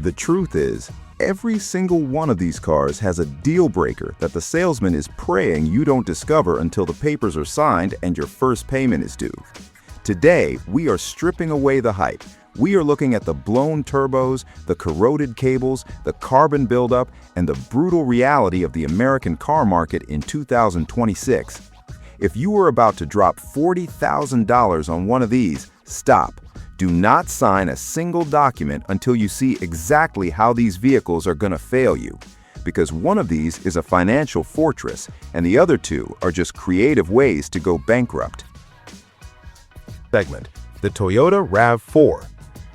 The truth is, every single one of these cars has a deal breaker that the salesman is praying you don't discover until the papers are signed and your first payment is due. Today, we are stripping away the hype. We are looking at the blown turbos, the corroded cables, the carbon buildup, and the brutal reality of the American car market in 2026. If you were about to drop $40,000 on one of these, stop. Do not sign a single document until you see exactly how these vehicles are going to fail you. Because one of these is a financial fortress, and the other two are just creative ways to go bankrupt. Segment: the Toyota RAV4.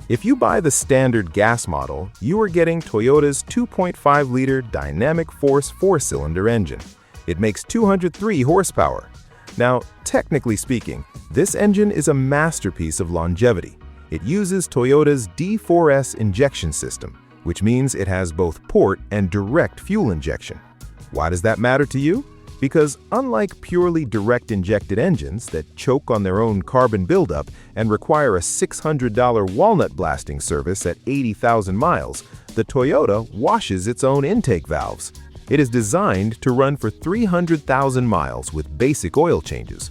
If you buy the standard gas model, you are getting Toyota's 2.5-liter dynamic force 4-cylinder engine. It makes 203 horsepower. Now, technically speaking, this engine is a masterpiece of longevity. It uses Toyota's D4S injection system, which means it has both port and direct fuel injection. Why does that matter to you? Because unlike purely direct injected engines that choke on their own carbon buildup and require a $600 walnut blasting service at 80,000 miles, the Toyota washes its own intake valves. It is designed to run for 300,000 miles with basic oil changes.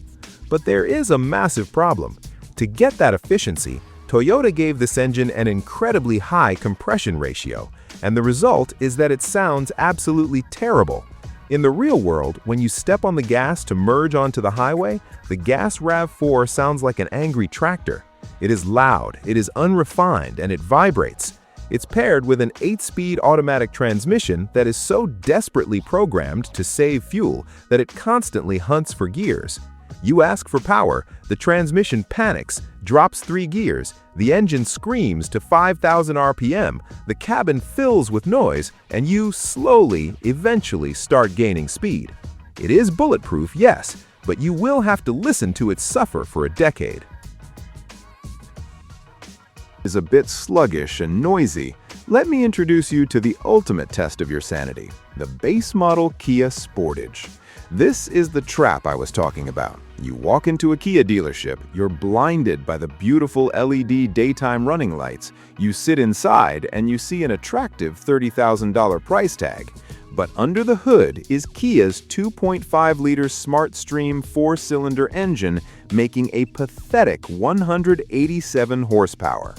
But there is a massive problem. To get that efficiency, Toyota gave this engine an incredibly high compression ratio, and the result is that it sounds absolutely terrible. In the real world, when you step on the gas to merge onto the highway, the gas RAV4 sounds like an angry tractor. It is loud, it is unrefined, and it vibrates. It's paired with an 8-speed automatic transmission that is so desperately programmed to save fuel that it constantly hunts for gears. You ask for power, the transmission panics, drops 3 gears, the engine screams to 5,000 RPM, the cabin fills with noise, and you slowly, eventually start gaining speed. It is bulletproof, yes, but you will have to listen to it suffer for a decade. Is a bit sluggish and noisy. Let me introduce you to the ultimate test of your sanity, the base model Kia Sportage. This is the trap I was talking about. You walk into a Kia dealership, you're blinded by the beautiful LED daytime running lights. You sit inside and you see an attractive $30,000 price tag. But under the hood is Kia's 2.5-liter SmartStream 4-cylinder engine making a pathetic 187 horsepower.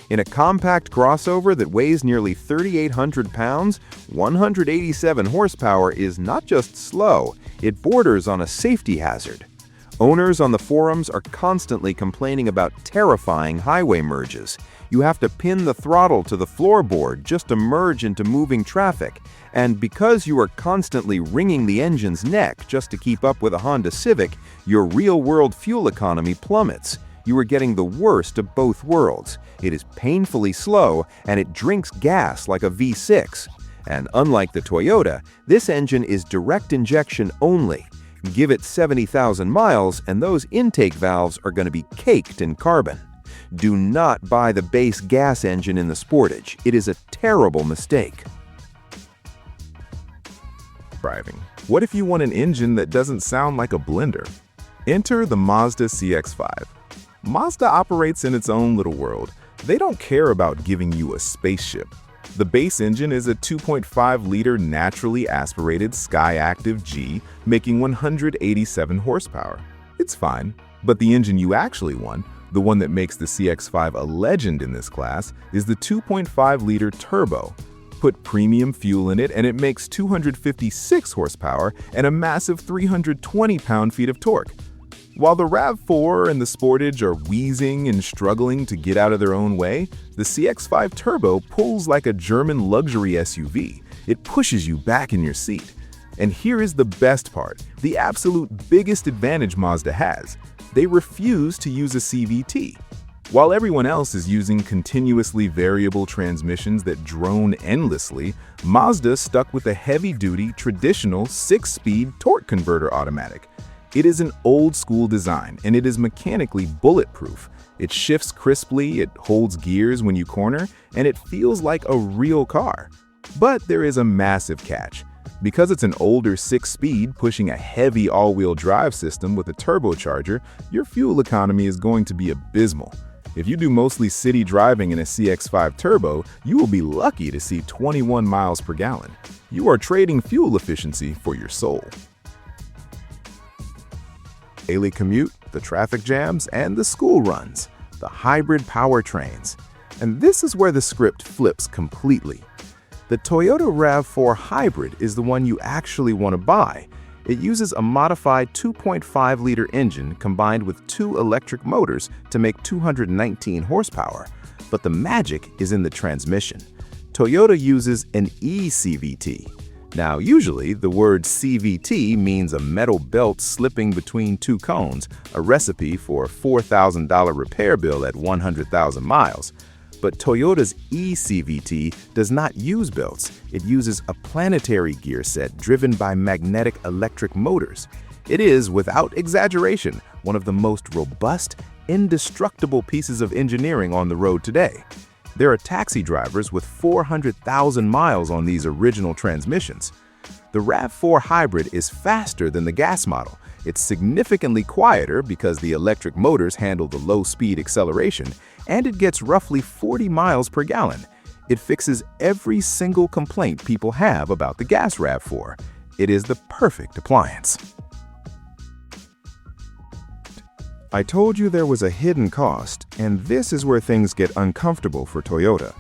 In a compact crossover that weighs nearly 3,800 pounds, 187 horsepower is not just slow, it borders on a safety hazard. Owners on the forums are constantly complaining about terrifying highway merges. You have to pin the throttle to the floorboard just to merge into moving traffic, and because you are constantly wringing the engine's neck just to keep up with a Honda Civic, your real-world fuel economy plummets. You are getting the worst of both worlds. It is painfully slow, and it drinks gas like a V6. And unlike the Toyota, this engine is direct injection only. Give it 70,000 miles, and those intake valves are going to be caked in carbon. Do not buy the base gas engine in the Sportage. It is a terrible mistake. Driving. What if you want an engine that doesn't sound like a blender? Enter the Mazda CX-5. Mazda operates in its own little world. They don't care about giving you a spaceship. The base engine is a 2.5-liter naturally aspirated Skyactiv G, making 187 horsepower. It's fine, but the engine you actually want, the one that makes the CX-5 a legend in this class, is the 2.5-liter turbo. Put premium fuel in it and it makes 256 horsepower and a massive 320 pound-feet of torque. While the RAV4 and the Sportage are wheezing and struggling to get out of their own way, the CX-5 Turbo pulls like a German luxury SUV. It pushes you back in your seat. And here is the best part, the absolute biggest advantage Mazda has. They refuse to use a CVT. While everyone else is using continuously variable transmissions that drone endlessly, Mazda stuck with a heavy-duty, traditional 6-speed torque converter automatic. It is an old-school design, and it is mechanically bulletproof. It shifts crisply, it holds gears when you corner, and it feels like a real car. But there is a massive catch. Because it's an older 6-speed pushing a heavy all-wheel drive system with a turbocharger, your fuel economy is going to be abysmal. If you do mostly city driving in a CX-5 Turbo, you will be lucky to see 21 miles per gallon. You are trading fuel efficiency for your soul. Daily commute, the traffic jams, and the school runs, the hybrid powertrains. And this is where the script flips completely. The Toyota RAV4 Hybrid is the one you actually want to buy. It uses a modified 2.5-liter engine combined with 2 electric motors to make 219 horsepower. But the magic is in the transmission. Toyota uses an eCVT. Now, usually, the word CVT means a metal belt slipping between 2 cones, a recipe for a $4,000 repair bill at 100,000 miles. But Toyota's eCVT does not use belts. It uses a planetary gear set driven by magnetic electric motors. It is, without exaggeration, one of the most robust, indestructible pieces of engineering on the road today. There are taxi drivers with 400,000 miles on these original transmissions. The RAV4 Hybrid is faster than the gas model. It's significantly quieter because the electric motors handle the low-speed acceleration, and it gets roughly 40 miles per gallon. It fixes every single complaint people have about the gas RAV4. It is the perfect appliance. I told you there was a hidden cost, and this is where things get uncomfortable for Toyota.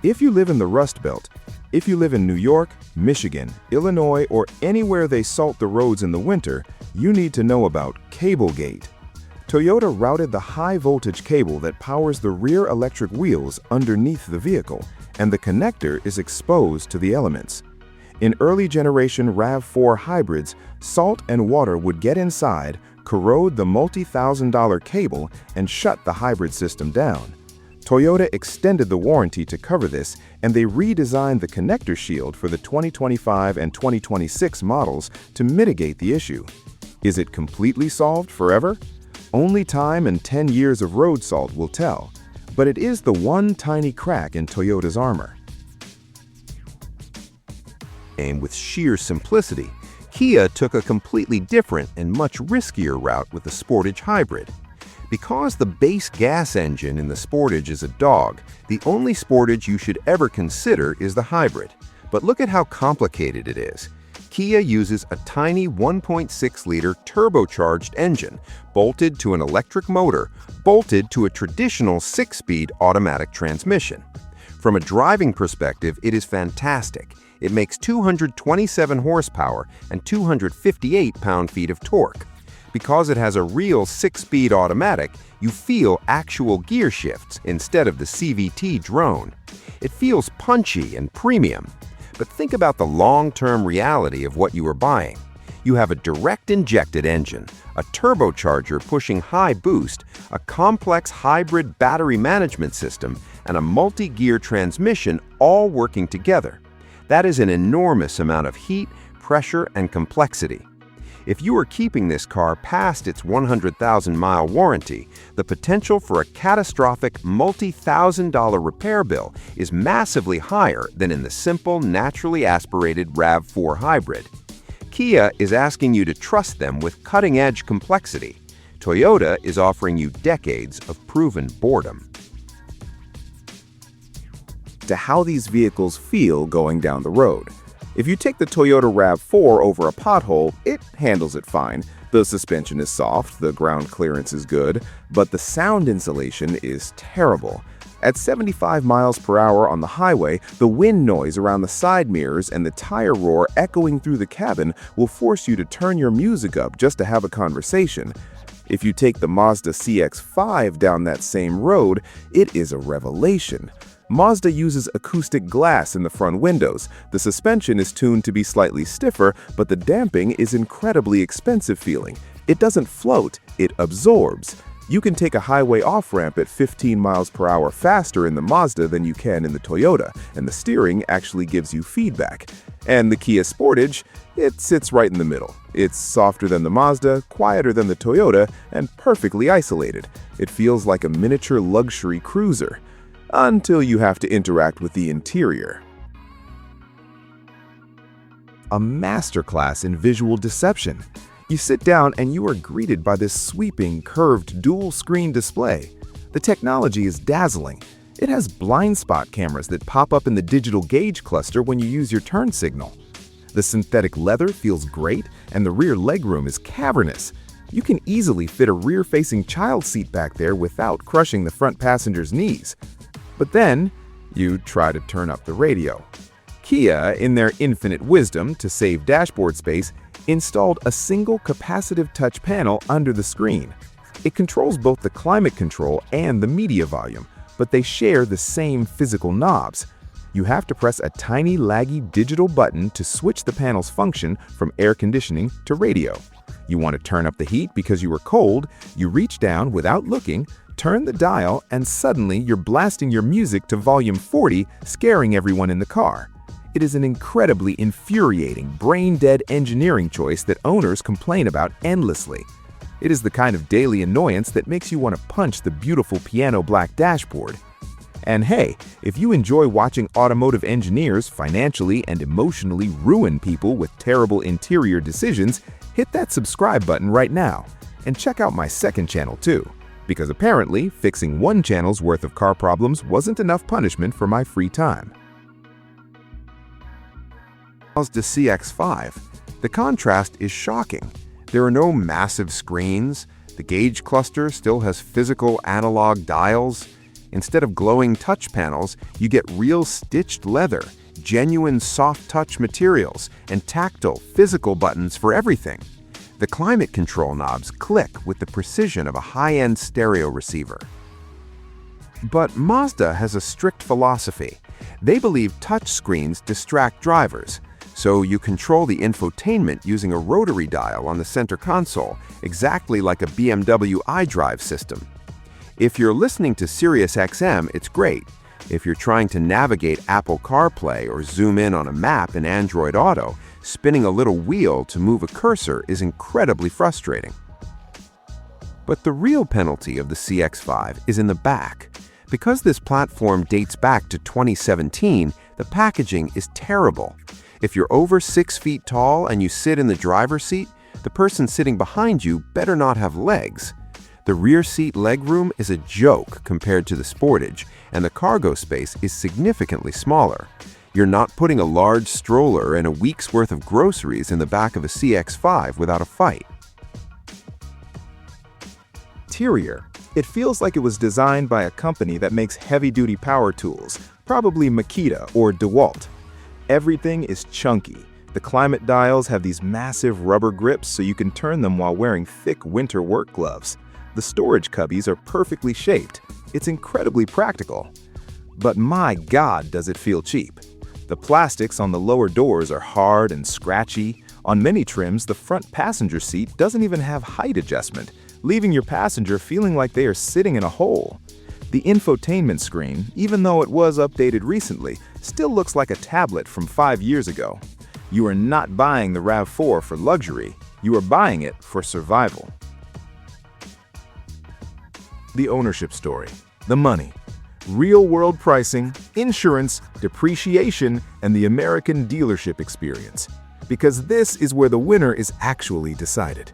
If you live in the Rust Belt, if you live in New York, Michigan, Illinois, or anywhere they salt the roads in the winter, you need to know about Cablegate. Toyota routed the high-voltage cable that powers the rear electric wheels underneath the vehicle, and the connector is exposed to the elements. In early-generation RAV4 hybrids, salt and water would get inside, corrode the multi-thousand-dollar cable, and shut the hybrid system down. Toyota extended the warranty to cover this, and they redesigned the connector shield for the 2025 and 2026 models to mitigate the issue. Is it completely solved forever? Only time and 10 years of road salt will tell, but it is the one tiny crack in Toyota's armor. And with sheer simplicity, Kia took a completely different and much riskier route with the Sportage Hybrid. Because the base gas engine in the Sportage is a dog, the only Sportage you should ever consider is the Hybrid. But look at how complicated it is. Kia uses a tiny 1.6-liter turbocharged engine, bolted to an electric motor, bolted to a traditional 6-speed automatic transmission. From a driving perspective, it is fantastic. It makes 227 horsepower and 258 pound-feet of torque. Because it has a real 6-speed automatic, you feel actual gear shifts instead of the CVT drone. It feels punchy and premium. But think about the long-term reality of what you are buying. You have a direct-injected engine, a turbocharger pushing high boost, a complex hybrid battery management system, and a multi-gear transmission all working together. That is an enormous amount of heat, pressure, and complexity. If you are keeping this car past its 100,000-mile warranty, the potential for a catastrophic multi-thousand-dollar repair bill is massively higher than in the simple, naturally aspirated RAV4 Hybrid. Kia is asking you to trust them with cutting-edge complexity. Toyota is offering you decades of proven boredom. To how these vehicles feel going down the road. If you take the Toyota RAV4 over a pothole, it handles it fine. The suspension is soft, the ground clearance is good, but the sound insulation is terrible. At 75 miles per hour on the highway, the wind noise around the side mirrors and the tire roar echoing through the cabin will force you to turn your music up just to have a conversation. If you take the Mazda CX-5 down that same road, it is a revelation. Mazda uses acoustic glass in the front windows. The suspension is tuned to be slightly stiffer, but the damping is incredibly expensive feeling. It doesn't float, it absorbs. You can take a highway off-ramp at 15 miles per hour faster in the Mazda than you can in the Toyota, and the steering actually gives you feedback. And the Kia Sportage, it sits right in the middle. It's softer than the Mazda, quieter than the Toyota, and perfectly isolated. It feels like a miniature luxury cruiser. Until you have to interact with the interior. A masterclass in visual deception. You sit down and you are greeted by this sweeping, curved dual-screen display. The technology is dazzling. It has blind spot cameras that pop up in the digital gauge cluster when you use your turn signal. The synthetic leather feels great, and the rear legroom is cavernous. You can easily fit a rear-facing child seat back there without crushing the front passenger's knees. But then, you try to turn up the radio. Kia, in their infinite wisdom to save dashboard space, installed a single capacitive touch panel under the screen. It controls both the climate control and the media volume, but they share the same physical knobs. You have to press a tiny laggy digital button to switch the panel's function from air conditioning to radio. You want to turn up the heat because you were cold, you reach down without looking, turn the dial, and suddenly you're blasting your music to volume 40, scaring everyone in the car. It is an incredibly infuriating, brain-dead engineering choice that owners complain about endlessly. It is the kind of daily annoyance that makes you want to punch the beautiful piano black dashboard. And hey, if you enjoy watching automotive engineers financially and emotionally ruin people with terrible interior decisions, hit that subscribe button right now. And check out my second channel too, because apparently fixing one channel's worth of car problems wasn't enough punishment for my free time. Mazda CX-5. The contrast is shocking. There are no massive screens, the gauge cluster still has physical analog dials. Instead of glowing touch panels, you get real stitched leather, genuine soft touch materials, and tactile, physical buttons for everything. The climate control knobs click with the precision of a high-end stereo receiver. But Mazda has a strict philosophy. They believe touch screens distract drivers, so you control the infotainment using a rotary dial on the center console, exactly like a BMW iDrive system. If you're listening to Sirius XM, it's great. If you're trying to navigate Apple CarPlay or zoom in on a map in Android Auto, spinning a little wheel to move a cursor is incredibly frustrating. But the real penalty of the CX-5 is in the back. Because this platform dates back to 2017, the packaging is terrible. If you're over 6 feet tall and you sit in the driver's seat, the person sitting behind you better not have legs. The rear seat legroom is a joke compared to the Sportage, and the cargo space is significantly smaller. You're not putting a large stroller and a week's worth of groceries in the back of a CX-5 without a fight. Interior. It feels like it was designed by a company that makes heavy-duty power tools, probably Makita or DeWalt. Everything is chunky. The climate dials have these massive rubber grips so you can turn them while wearing thick winter work gloves. The storage cubbies are perfectly shaped. It's incredibly practical. But my God, does it feel cheap. The plastics on the lower doors are hard and scratchy. On many trims, the front passenger seat doesn't even have height adjustment, leaving your passenger feeling like they are sitting in a hole. The infotainment screen, even though it was updated recently, still looks like a tablet from 5 years ago. You are not buying the RAV4 for luxury. You are buying it for survival. The ownership story, the money, real-world pricing, insurance, depreciation, and the American dealership experience. Because this is where the winner is actually decided.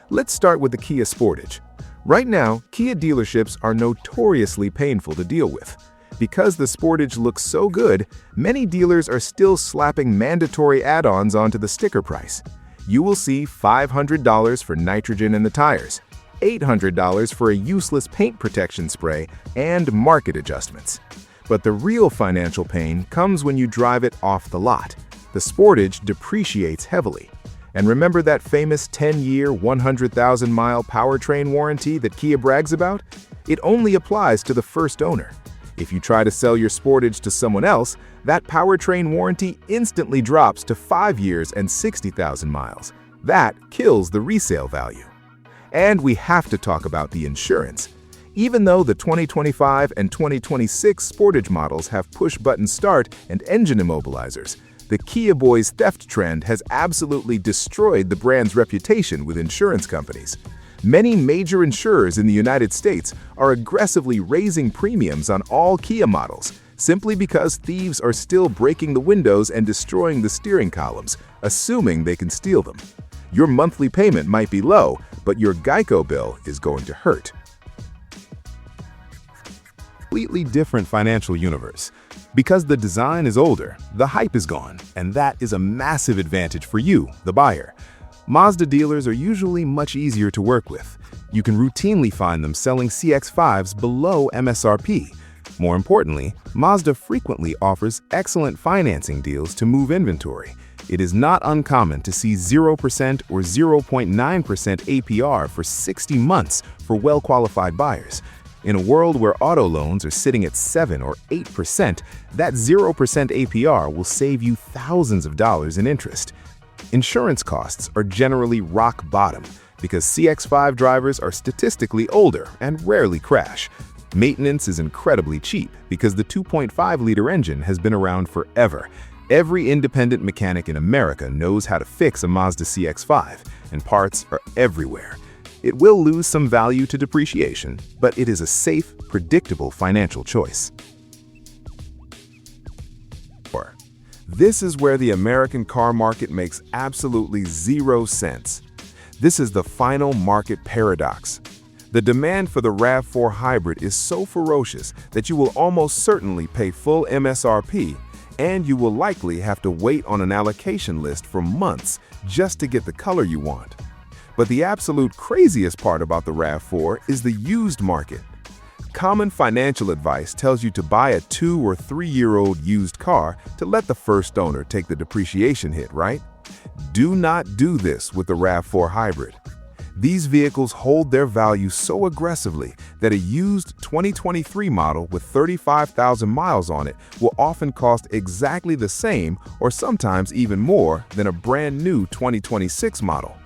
Let's start with the Kia Sportage. Right now, Kia dealerships are notoriously painful to deal with. Because the Sportage looks so good, many dealers are still slapping mandatory add-ons onto the sticker price. You will see $500 for nitrogen in the tires, $800 for a useless paint protection spray, and market adjustments. But the real financial pain comes when you drive it off the lot. The Sportage depreciates heavily. And remember that famous 10-year, 100,000-mile powertrain warranty that Kia brags about? It only applies to the first owner. If you try to sell your Sportage to someone else, that powertrain warranty instantly drops to 5 years and 60,000 miles. That kills the resale value. And we have to talk about the insurance. Even though the 2025 and 2026 Sportage models have push-button start and engine immobilizers, the Kia Boys theft trend has absolutely destroyed the brand's reputation with insurance companies. Many major insurers in the United States are aggressively raising premiums on all Kia models, simply because thieves are still breaking the windows and destroying the steering columns, assuming they can steal them. Your monthly payment might be low, but your Geico bill is going to hurt. Completely different financial universe. Because the design is older, the hype is gone, and that is a massive advantage for you, the buyer. Mazda dealers are usually much easier to work with. You can routinely find them selling CX-5s below MSRP. More importantly, Mazda frequently offers excellent financing deals to move inventory. It is not uncommon to see 0% or 0.9% APR for 60 months for well-qualified buyers. In a world where auto loans are sitting at 7 or 8%, that 0% APR will save you thousands of dollars in interest. Insurance costs are generally rock bottom because CX-5 drivers are statistically older and rarely crash. Maintenance is incredibly cheap because the 2.5-liter engine has been around forever. Every independent mechanic in America knows how to fix a Mazda CX-5, and parts are everywhere. It will lose some value to depreciation, but it is a safe, predictable financial choice. This is where the American car market makes absolutely zero sense. This is the final market paradox. The demand for the RAV4 Hybrid is so ferocious that you will almost certainly pay full MSRP, and you will likely have to wait on an allocation list for months just to get the color you want. But the absolute craziest part about the RAV4 is the used market. Common financial advice tells you to buy a 2- or 3-year-old used car to let the first owner take the depreciation hit, right? Do not do this with the RAV4 Hybrid. These vehicles hold their value so aggressively that a used 2023 model with 35,000 miles on it will often cost exactly the same or sometimes even more than a brand new 2026 model.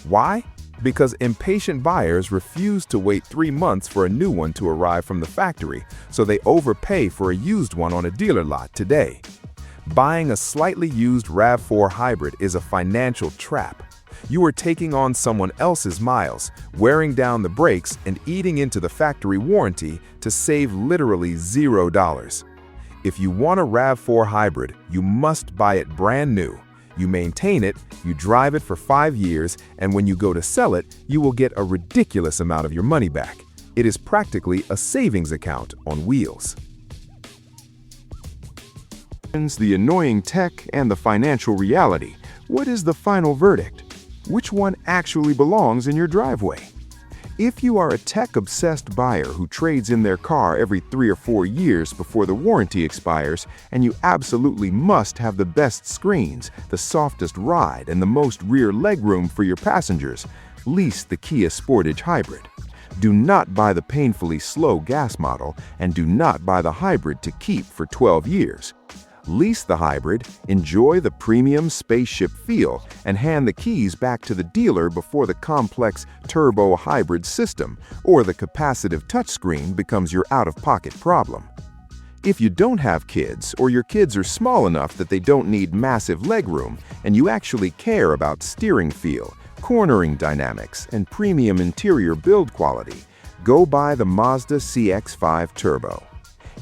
Why? Because impatient buyers refuse to wait 3 months for a new one to arrive from the factory, so they overpay for a used one on a dealer lot today. Buying a slightly used RAV4 Hybrid is a financial trap. You are taking on someone else's miles, wearing down the brakes, and eating into the factory warranty to save literally $0. If you want a RAV4 Hybrid, you must buy it brand new. You maintain it, you drive it for 5 years, and when you go to sell it, you will get a ridiculous amount of your money back. It is practically a savings account on wheels. The annoying tech and the financial reality. What is the final verdict? Which one actually belongs in your driveway? If you are a tech-obsessed buyer who trades in their car every 3 or 4 years before the warranty expires, and you absolutely must have the best screens, the softest ride, and the most rear legroom for your passengers, lease the Kia Sportage Hybrid. Do not buy the painfully slow gas model, and do not buy the hybrid to keep for 12 years. Lease the hybrid, enjoy the premium spaceship feel, and hand the keys back to the dealer before the complex turbo hybrid system or the capacitive touchscreen becomes your out-of-pocket problem. If you don't have kids, or your kids are small enough that they don't need massive legroom, and you actually care about steering feel, cornering dynamics, and premium interior build quality, go buy the Mazda CX-5 Turbo.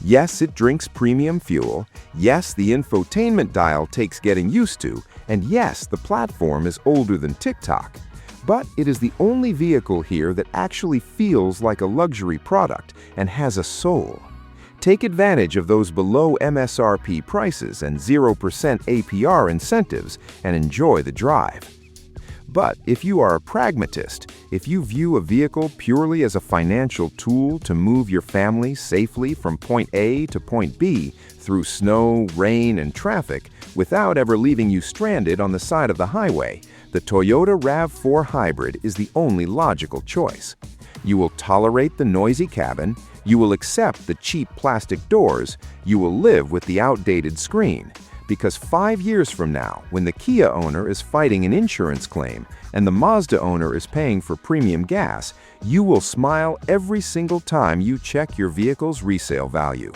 Yes, it drinks premium fuel, yes, the infotainment dial takes getting used to, and yes, the platform is older than TikTok. But it is the only vehicle here that actually feels like a luxury product and has a soul. Take advantage of those below MSRP prices and 0% APR incentives and enjoy the drive. But if you are a pragmatist, if you view a vehicle purely as a financial tool to move your family safely from point A to point B through snow, rain, and traffic without ever leaving you stranded on the side of the highway, the Toyota RAV4 Hybrid is the only logical choice. You will tolerate the noisy cabin, you will accept the cheap plastic doors, you will live with the outdated screen. Because 5 years from now, when the Kia owner is fighting an insurance claim and the Mazda owner is paying for premium gas, you will smile every single time you check your vehicle's resale value.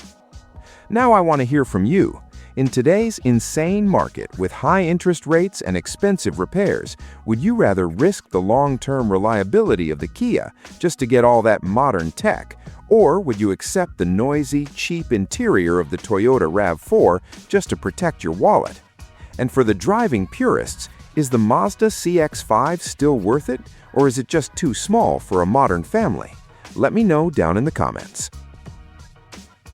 Now I want to hear from you. In today's insane market with high interest rates and expensive repairs, would you rather risk the long-term reliability of the Kia just to get all that modern tech? Or would you accept the noisy, cheap interior of the Toyota RAV4 just to protect your wallet? And for the driving purists, is the Mazda CX-5 still worth it, or is it just too small for a modern family? Let me know down in the comments.